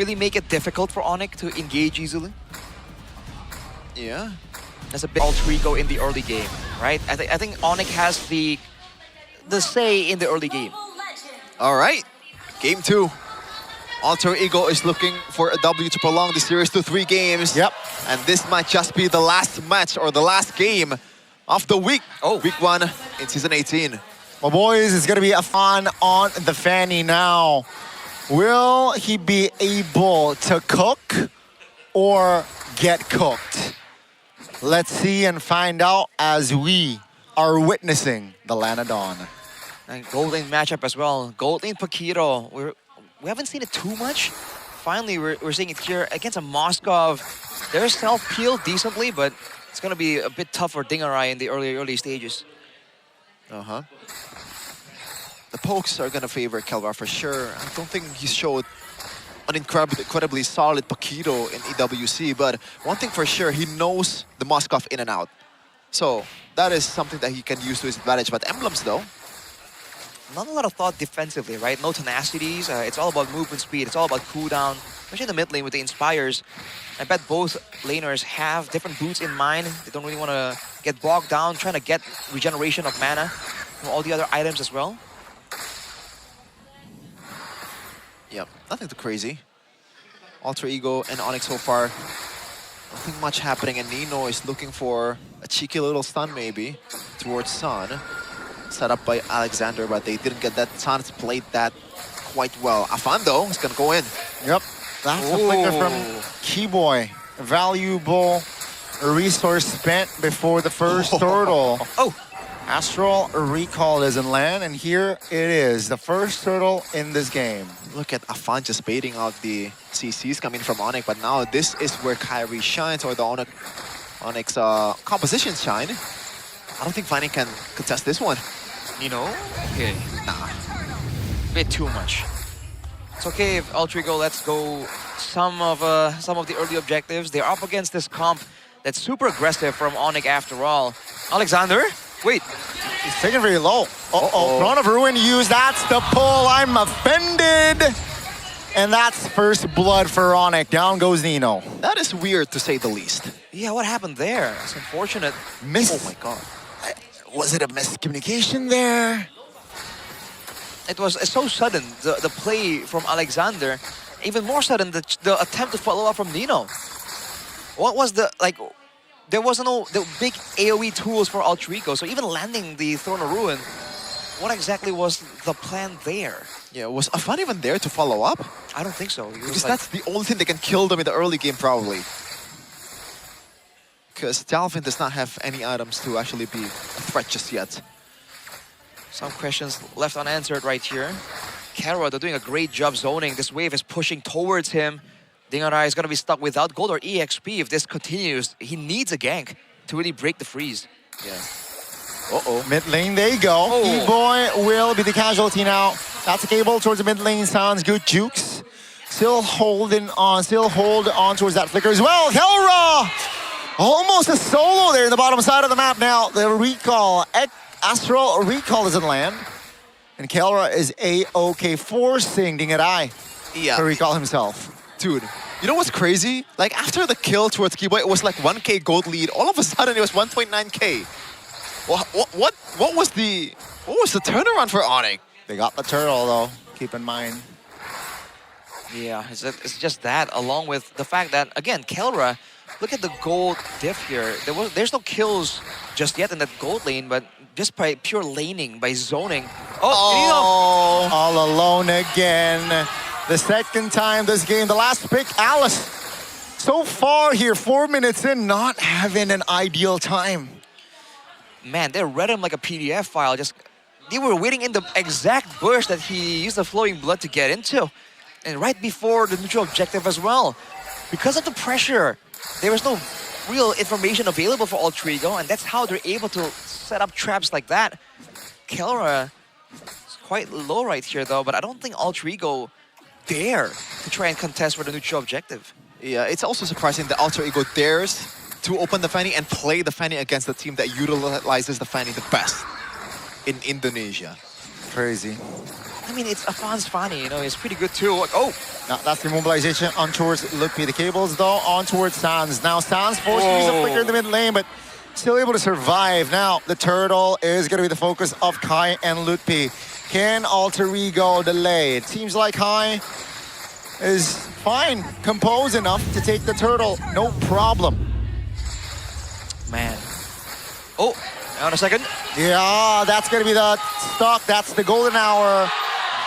really make it difficult for ONIC to engage easily. Yeah. That's a big alter ego in the early game, right? I think ONIC has the say in the early game. All right. Game 2. Alter Ego is looking for a W to prolong the series to 3 games. Yep. And this might just be the last match or the last game of the week. Week 1 in Season 18. Well, boys, it's going to be a fun on the Fanny now. Will he be able to cook or get cooked? Let's see and find out as we are witnessing the Lana Dawn. And gold lane matchup as well. Gold lane Paquito. We haven't seen it too much. Finally, we're seeing it here against a Moskov. They're self-peeled decently, but it's going to be a bit tough for Dingarai in the early stages. The pokes are going to favor Kelra for sure. I don't think he showed an incredibly solid Paquito in EWC, but one thing for sure, he knows the Moskov in and out. So that is something that he can use to his advantage. But Emblems though, not a lot of thought defensively, right? No tenacities. It's all about movement speed. It's all about cooldown, especially in the mid lane with the Inspires. I bet both laners have different boots in mind. They don't really want to get bogged down trying to get regeneration of mana from all the other items as well. Yep, nothing too crazy. Alter Ego and ONIC so far, nothing much happening, and Nino is looking for a cheeky little stun maybe towards Sun. Set up by Alexander, but they didn't get that. Sans played that quite well. Afan though is gonna go in. Yep, that's a flicker from Keyboy. Valuable resource spent before the first turtle. Astral Recall is in land, and here it is, the first turtle in this game. Look at Afan just baiting out the CCs coming from ONIC, but now this is where Kyrie shines, or the ONIC's compositions shine. I don't think Fanny can contest this one. Okay. Nah. Bit too much. It's okay if Alter Ego lets go some of the early objectives. They're up against this comp that's super aggressive from ONIC after all. Alexander? Wait. He's taking very low. Throne of Ruin used. That's the pull. I'm offended. And that's first blood for ONIC. Down goes Nino. That is weird to say the least. Yeah, what happened there? It's unfortunate. Oh my god. Was it a miscommunication there? It was so sudden, the play from Alexander. Even more sudden, the attempt to follow up from Nino. What was there was the big AoE tools for Alter Ego, so even landing the Throne of Ruin, what exactly was the plan there? Yeah, was Afan even there to follow up? I don't think so. Because that's the only thing that can kill them in the early game, probably. Because Dalvin does not have any items to actually be a threat just yet. Some questions left unanswered right here. Kara, they're doing a great job zoning. This wave is pushing towards him. Dingarai is going to be stuck without gold or EXP if this continues. He needs a gank to really break the freeze. Yeah. Mid lane, they go. E-Boy will be the casualty now. That's a cable towards the mid lane. Sounds good. Jukes still hold on towards that flicker as well. Kelra! Almost a solo there in the bottom side of the map now. The recall, Astral Recall is in land. And Kelra is A-OK, forcing Dingarai to recall himself. Dude, you know what's crazy? Like after the kill towards Keyboy, it was like 1K gold lead. All of a sudden it was 1.9K. What was the turnaround for ONIC? They got the turtle though, keep in mind. Yeah, it's just that, along with the fact that, again, Kelra, look at the gold diff here. There's no kills just yet in that gold lane, but just by pure laning, by zoning. All alone again. The second time this game, the last pick, Alice. So far here, 4 minutes in, not having an ideal time. Man, they read him like a PDF file. They were waiting in the exact bush that he used the flowing blood to get into. And right before the neutral objective as well. Because of the pressure, there was no real information available for Alter Ego, and that's how they're able to set up traps like that. Kelra is quite low right here though, but I don't think Alter Ego dare to try and contest for the neutral objective. Yeah, it's also surprising that Alter Ego dares to open the Fanny and play the Fanny against the team that utilizes the Fanny the best in Indonesia. Crazy. I mean, it's Afan's funny, you know, he's pretty good too. Oh! Now, that's the immobilization on towards Lutpi. The cables, though, on towards Sans. Now, Sans forced to use a flicker in the mid lane, but still able to survive. Now, the turtle is going to be the focus of Kai and Lutpi. Can Alter Ego delay? It seems like Kai is fine, composed enough to take the turtle. No problem. Man. Oh, hang on a second. Yeah, that's going to be the stock. That's the golden hour.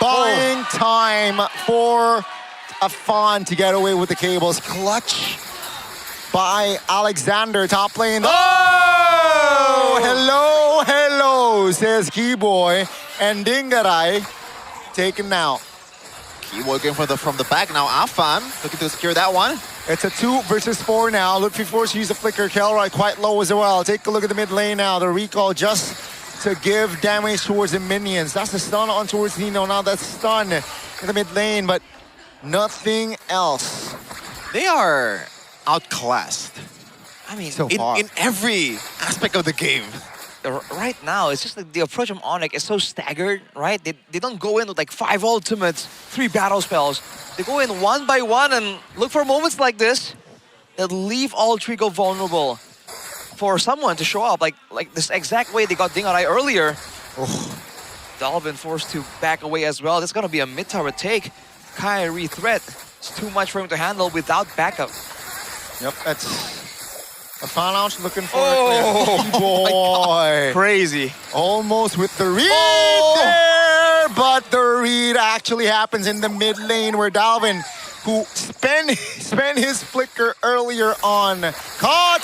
Buying time for Afan to get away with the cables. Clutch by Alexander, top lane. Oh! Hello, hello, says Keyboy. And Dingaray taken now. Keyboy going from the back now. Afan looking to secure that one. It's a 2 versus 4 now. Lutfi forced to use the flicker. Kelroy quite low as well. Take a look at the mid lane now. The recall just to give damage towards the minions. That's the stun on towards Nino. Now that's stun in the mid lane, but nothing else. They are outclassed. I mean, So far. In every aspect of the game. right now, it's just like the approach from ONIC is so staggered, right? They don't go in with like 5 ultimates, 3 battle spells. They go in one by one and look for moments like this that leave all Trigo vulnerable for someone to show up. Like this exact way they got Dingaray earlier. Dalvin forced to back away as well. That's gonna be a mid-tower take. Kyrie threat. It's too much for him to handle without backup. Yep, that's a fan out looking for Oh, boy. Crazy. Almost with the read there, but the read actually happens in the mid lane where Dalvin, who spent his flicker earlier on, caught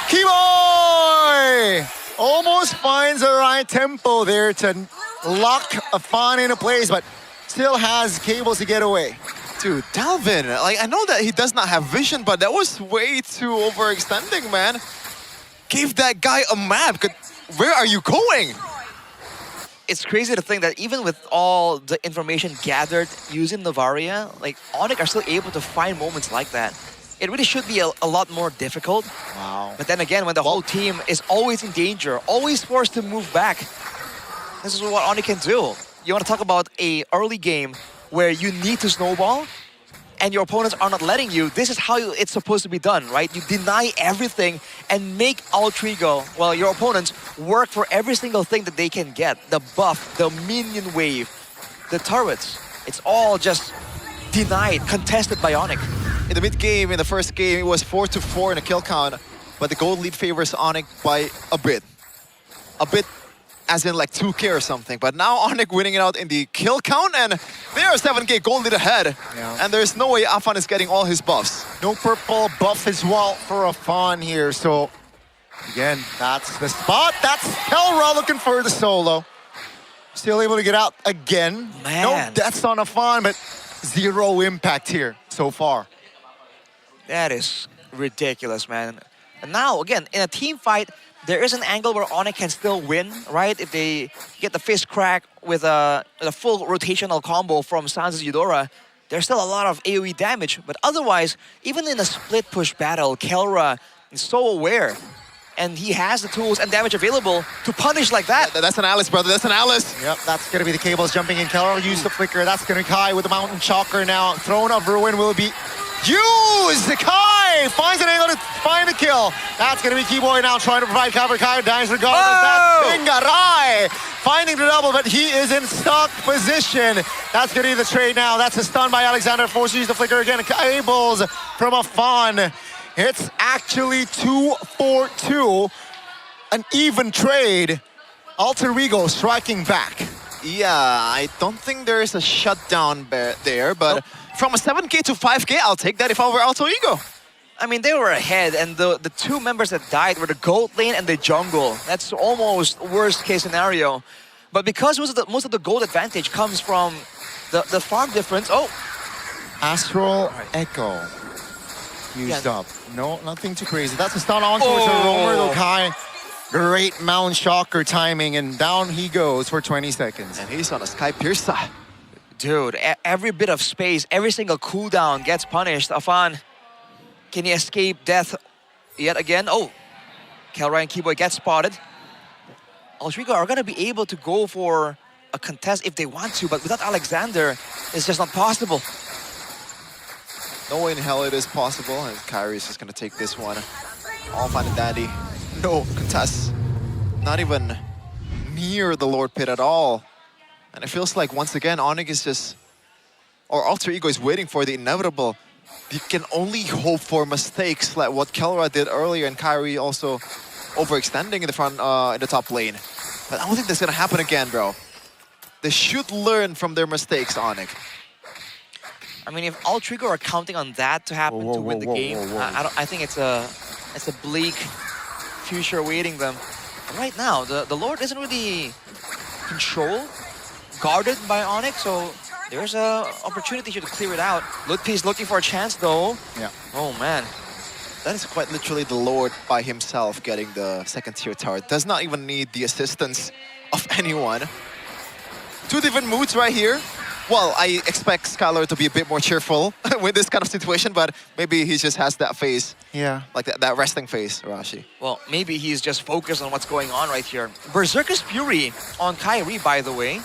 Keyboy! Almost finds the right tempo there to lock a fan into place, but still has cables to get away. Dude, Dalvin, like, I know that he does not have vision, but that was way too overextending, man. Gave that guy a map. Where are you going? It's crazy to think that even with all the information gathered using Novaria, like ONIC are still able to find moments like that. It really should be a lot more difficult. Wow. But then again, when the whole team is always in danger, always forced to move back, this is what ONIC can do. You want to talk about a early game where you need to snowball and your opponents are not letting you. This is how it's supposed to be done, right? You deny everything and make Altrigo, well, your opponents, work for every single thing that they can get. The buff, the minion wave, the turrets. It's all just denied, contested by ONIC. In the mid-game, in the first game, it was 4-4 in a kill count, but the gold lead favors ONIC by a bit. A bit as in like 2K or something, but now ONIC winning it out in the kill count, and they are 7K gold lead ahead. Yeah. And there's no way Afan is getting all his buffs. No purple buff as well for a fawn here, so again, that's the spot. That's Kelra looking for the solo. Still able to get out again. Man. No deaths on a fawn, but 0 impact here so far. That is ridiculous, man. And now, again, in a team fight, there is an angle where ONIC can still win, right? If they get the fist crack with a full rotational combo from Sans' Eudora, there's still a lot of AoE damage. But otherwise, even in a split push battle, Kelra is so aware. And he has the tools and damage available to punish like that. That's an Alice, brother. That's an Alice. Yep, that's going to be the cables jumping in. Kelra used the flicker. That's going to Kai with the Mountain Shocker now. Throne of Ruin will be used. Kai finds an angle to find a kill. That's going to be Keyboy now trying to provide cover. Kai dies regardless. Oh! That's Dingaray finding the double, but he is in stock position. That's going to be the trade now. That's a stun by Alexander. Forced to use the flicker again. Cables from a fawn. It's actually 2-4-2. An even trade. Alter Ego striking back. Yeah, I don't think there is a shutdown there, but from a 7K to 5K, I'll take that if I were Alter Ego. I mean, they were ahead, and the 2 members that died were the gold lane and the jungle. That's almost worst case scenario. But because most of the gold advantage comes from the farm difference. Oh! Astral Echo. Used up. No, nothing too crazy. That's a stun on towards Oh. the roamer. Though Kai, great Mount Shocker timing, and down he goes for 20 seconds. And he's on a Sky Piercer. Dude, every bit of space, every single cooldown gets punished. Afan, can he escape death yet again? Oh, Kelra and Keyboy get spotted. Altrigo are going to be able to go for a contest if they want to, but without Alexander, it's just not possible. No way in hell it is possible, and Kyrie is just gonna take this one. All fine and dandy. No contest. Not even near the Lord Pit at all. And it feels like, once again, ONIC is just... or Alter Ego is waiting for the inevitable. You can only hope for mistakes like what Kelra did earlier, and Kyrie also overextending in the front, in the top lane. But I don't think that's gonna happen again, bro. They should learn from their mistakes, ONIC. I mean, if Alter Ego are counting on that to happen to win the game, I think it's a bleak future awaiting them. But right now, the Lord isn't really controlled, guarded by ONIC, so there's an opportunity here to clear it out. Ludpi is looking for a chance, though. Yeah. Oh, man. That is quite literally the Lord by himself getting the second tier tower. Does not even need the assistance of anyone. Two different moods right here. Well, I expect Skylar to be a bit more cheerful with this kind of situation, but maybe he just has that face. Yeah. Like that resting face, Rashi. Well, maybe he's just focused on what's going on right here. Berserker's Fury on Kyrie, by the way.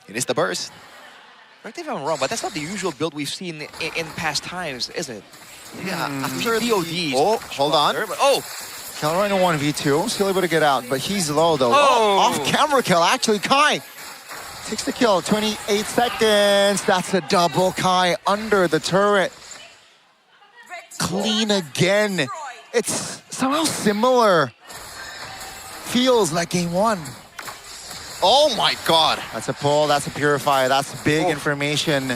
It is the burst. Correct me if I'm wrong, but that's not the usual build we've seen in past times, is it? Yeah, I'm Sure, sure. DODs. Oh, hold on. There, but, oh! Kelra in a 1v2, still able to get out, but he's low though. Oh. Off-camera kill, actually, Kai takes the kill, 28 seconds. That's a double Kai under the turret. Clean again. It's somehow similar. Feels like game one. Oh my god. That's a pull, that's a purifier, that's big information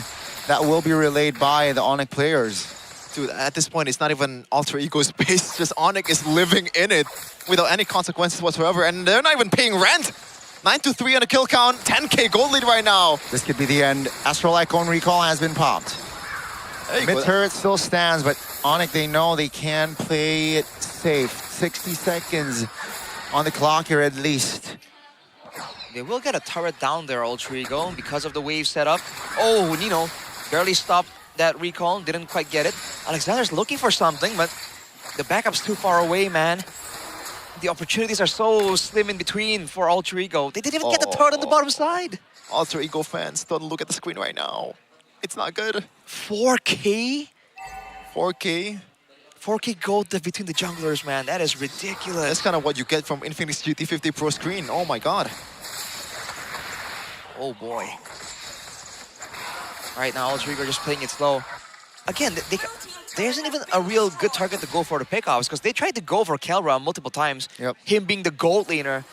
that will be relayed by the ONIC players. Dude, at this point, it's not even Alter Ego's base, just ONIC is living in it without any consequences whatsoever, and they're not even paying rent. 9-3 on a kill count, 10k gold lead right now. This could be the end. Astral Icon recall has been popped. Mid turret still stands, but ONIC, they know they can play it safe. 60 seconds on the clock here at least. They will get a turret down there, Alter Ego, because of the wave setup. Oh, Nino barely stopped that recall, didn't quite get it. Alexander's looking for something, but the backup's too far away, man. The opportunities are so slim in between for Alter Ego. They didn't even get the turret on the bottom side. Alter Ego fans, don't look at the screen right now. It's not good. 4K? 4k. 4K gold between the junglers, man. That is ridiculous. That's kind of what you get from Infinix GT50 Pro screen. Oh my god. Oh boy. Right now, Alter Ego just playing it slow. Again, there isn't even a real good target to go for the pickoffs because they tried to go for Kelra multiple times. Yep. Him being the gold laner.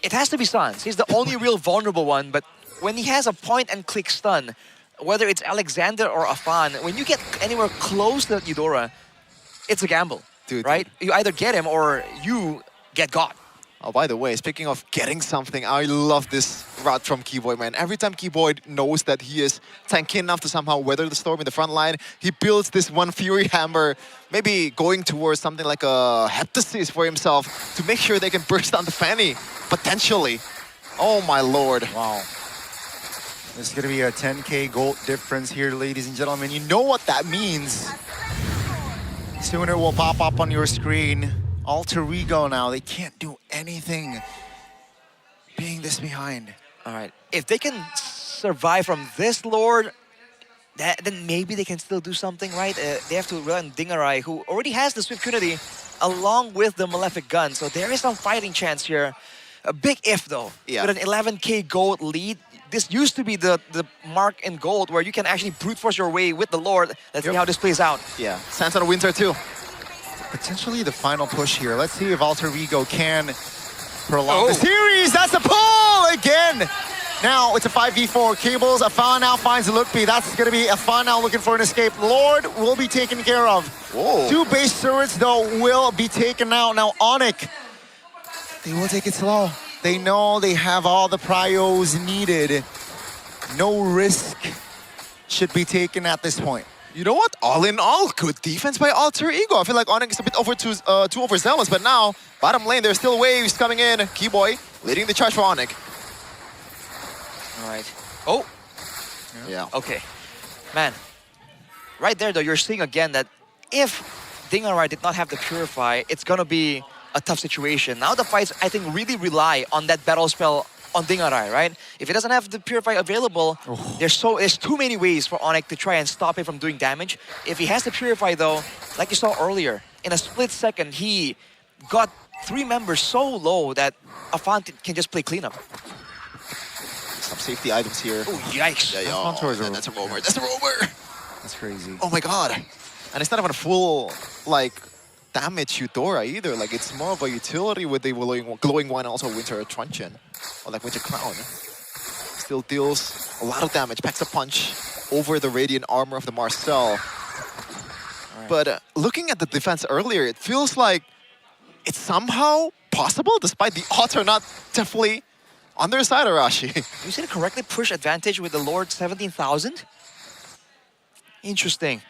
It has to be Sans. He's the only real vulnerable one, but when he has a point-and-click stun, whether it's Alexander or Afan, when you get anywhere close to Eudora, it's a gamble, Dude. right? You either get him or you get got. Oh, by the way, speaking of getting something, I love this route from Keyboy, man. Every time Keyboy knows that he is tanky enough to somehow weather the storm in the front line, he builds this one Fury Hammer, maybe going towards something like a Heptasis for himself to make sure they can burst down the Fanny, potentially. Oh my lord. Wow. There's going to be a 10k gold difference here, ladies and gentlemen. You know what that means. Soon it will pop up on your screen. Alter Ego now, they can't do anything being this behind. All right, if they can survive from this Lord, then maybe they can still do something, right? They have to rely on Dingarai, who already has the Swift Trinity along with the Malefic Gun, so there is some fighting chance here. A big if, though. Yeah. With an 11k gold lead, this used to be the mark in gold where you can actually brute force your way with the Lord. Let's see how this plays out. Yeah, Sands on a Winter too. Potentially the final push here. Let's see if Alter Ego can prolong the series. That's a pull again. Now it's a 5v4. Cables, Afan now finds Ludpi. That's going to be Afan now looking for an escape. Lord will be taken care of. Whoa. Two base turrets, though, will be taken out. Now ONIC, they will take it slow. They know they have all the prios needed. No risk should be taken at this point. You know what? All in all, good defense by Alter Ego. I feel like ONIC is a bit too overzealous, but now, bottom lane, there's still waves coming in. Keyboy leading the charge for ONIC. All right. Oh. Yeah. Okay. Man, right there, though, you're seeing again that if Dingarai did not have the Purify, it's going to be a tough situation. Now the fights, I think, really rely on that battle spell on Dingarai, right? If he doesn't have the Purify available, there's too many ways for ONIC to try and stop him from doing damage. If he has the Purify though, like you saw earlier, in a split second, he got 3 members so low that Afan can just play cleanup. Some safety items here. Oh, yikes. That's a roamer. That's a roamer. That's crazy. Oh my god. And it's not even a full, like, damage Eudora either. Like, it's more of a utility with the glowing one and also Winter Truncheon. Or like Winter Crown. Still deals a lot of damage. Packs a punch over the Radiant Armor of the Marcel. Right. But looking at the defense earlier, it feels like it's somehow possible, despite the odds are not definitely on their side, Arashi. You said it correctly, push advantage with the Lord 17,000? Interesting.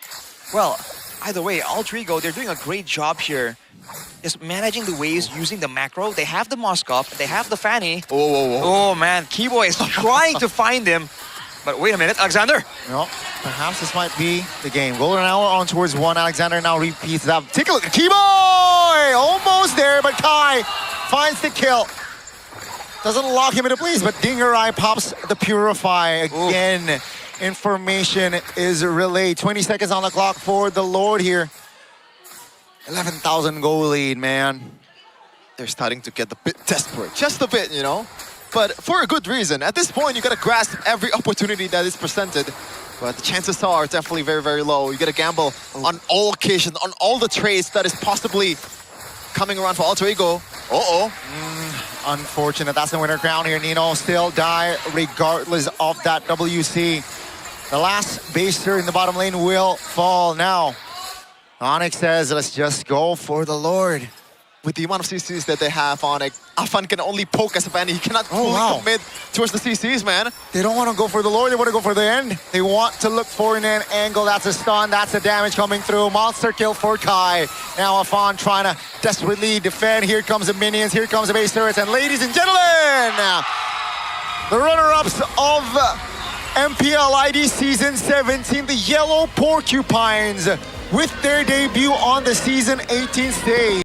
Well, either way, Alter Ego, they're doing a great job here. Just managing the waves using the macro. They have the Moskov, they have the Fanny. Oh man, Kibo is trying to find him. But wait a minute, Alexander. No, perhaps this might be the game. Golden Hour on towards 1. Alexander now repeats that. Take a look at Kiboy! Almost there, but Kai finds the kill. Doesn't lock him into place, but Dingarai pops the Purify again. Ooh. Information is relayed. 20 seconds on the clock for the Lord here. 11,000 goal lead, man. They're starting to get a bit desperate. Just a bit, you know? But for a good reason. At this point, you gotta grasp every opportunity that is presented. But the chances are definitely very, very low. You gotta gamble on all occasions, on all the trades that is possibly coming around for Alter Ego. Unfortunate. That's the winner crown here. Nino still die regardless of that WC. The last baser in the bottom lane will fall now. ONIC says, let's just go for the Lord. With the amount of CCs that they have on it, Afan can only poke as a fan. He cannot fully commit towards the CCs, man. They don't want to go for the Lord, they want to go for the end. They want to look for an angle. That's a stun, that's a damage coming through. Monster kill for Kai. Now Afan trying to desperately defend. Here comes the minions, here comes the base turrets. And ladies and gentlemen, the runner-ups of MPLID Season 17, the Yellow Porcupines, with their debut on the Season 18 stage.